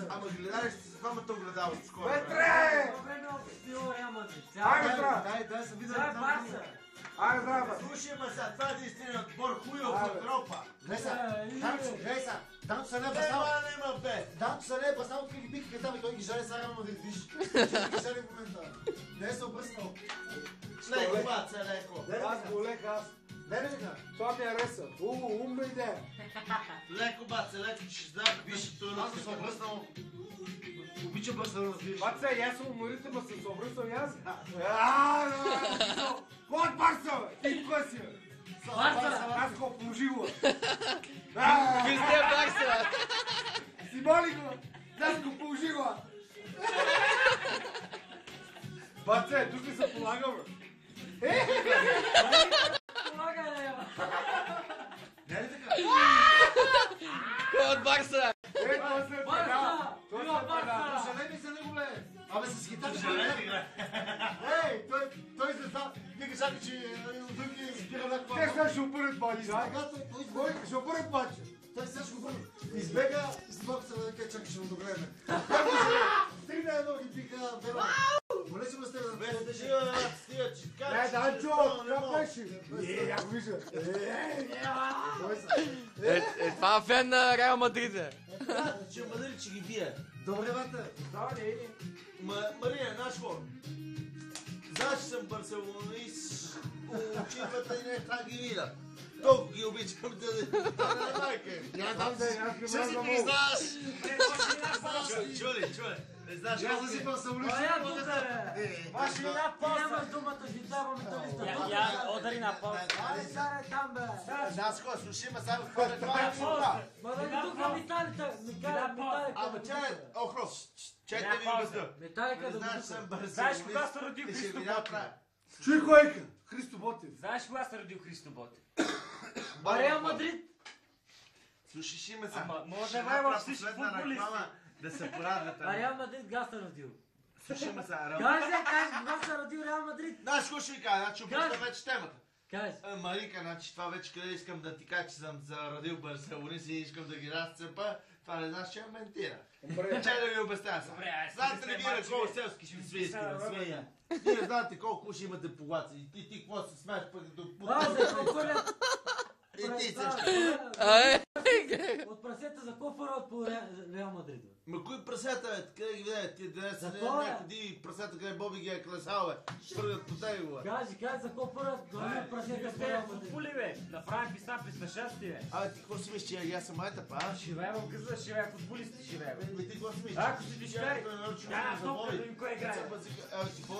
Ама гледали ще се двамата огледало скоро. Петре! Айде, здраво! Дай се видя. Айде, здраво! Слушай, ма сега, това е единствения отбор хуйов в Европа. Гледай са, Данто са не е басал. Данто са не е басал, какви ги бихаха там и той ги жаре сега Реал Мадрид, виж. Той ги жаре в момента. Не е се обръснал. Леко, баца, леко. Аз го лек, аз. Не, не, не. Това ми хареса. Умна идея. Леко, баца, леко, че ще знам, виж, Аз съм се обръснал. Обичам Барселона, разбираш. Баца, я съм уморите, ма съм се обръснал и аз. Кой от Барса, бе? Ти кой си, бе? Аз го положила. Вижте Барса! Си моли го! Аз го положила! Баце, тук ли се полага, бе? Не ли така? Кой от Барса? Това се педал! Това се педал! Жалей ми се него, бе! Абе, с хитата Жалей ми, Ей, той се знам. Вика, чакай, че други спира някаква... Те сега ще обърнат бача. Сега той Кой ще обърнат бача? Той сега ще го върна. Избега, с малко се въдеке, чакай, ще го догледаме. Трина едно ги пика, беба. Моля се ме с тебе да бе, да жива, стига, че така... Не, Данчо, това беше. Я го вижда. Това фен на Реал Мадрид е. Че Мадрид, че ги бие. Добре, бата. Мария, наш хор. Знаеш, че съм барселонист, очивата и не така ги видя. Толкова ги обичам да майка. Я там да я Ще си ги знаеш. Чули. Не знаеш Аз колко да си е. барселонист. Ваши една Нямаш думата, ще дава металиста. Я удари на пол. Айде, сарай там, бе. Нас хора, слушай ме сега в това е това. Ма да тук металите. Ама тя е охров. Чакай да ви обясня. Металика Не да знаеш, го съм тук. барселонист. Знаеш кога се родил И ще Христо ви дам Ботев? правя. Чуй койка. Христо Ботев. Знаеш кога се родил Христо Ботев? Реал Мадрид. Слушай ме сега. Ама може Ще да направя във всички последна футболисти. реклама да се порадват. Реал Мадрид газ се родил. Слушай ме сега. Кажи, кога се родил Реал Мадрид? Знаеш какво ще ви кажа? Значи обръща вече темата. Кажи. Марика, значи това вече къде искам да ти кажа, че съм зарадил барселонист и искам да ги разцепа, това не знаеш, че е ментира. Чай да ви обясня сега. Добре, айде, Знаете ли стига вие на се колко мачове. селски швейцарски Стига на се, свея? Вие знаете колко ще имате погаци. И ти какво се смееш пък като За кофъра. И ти също. От прасета за кофъра от по Реал Мадрид. Ма кои прасета, бе? Къде ги видя? Ти да се За кой, бе? някои диви прасета, къде Боби ги е клесал, бе. Първият по него, бе. Кажи за кофъра, гони от прасета по Реал Мадрид. Футболи, бе. Направим писна при смешащи, бе. Абе, ти какво си мислиш, че аз съм майта, па? Живее в къса, живее футболисти, живее, бе. Бе, ти какво си мислиш? Ако си дишкари, Че няма за топка Боби. да им кой играе. Ти какво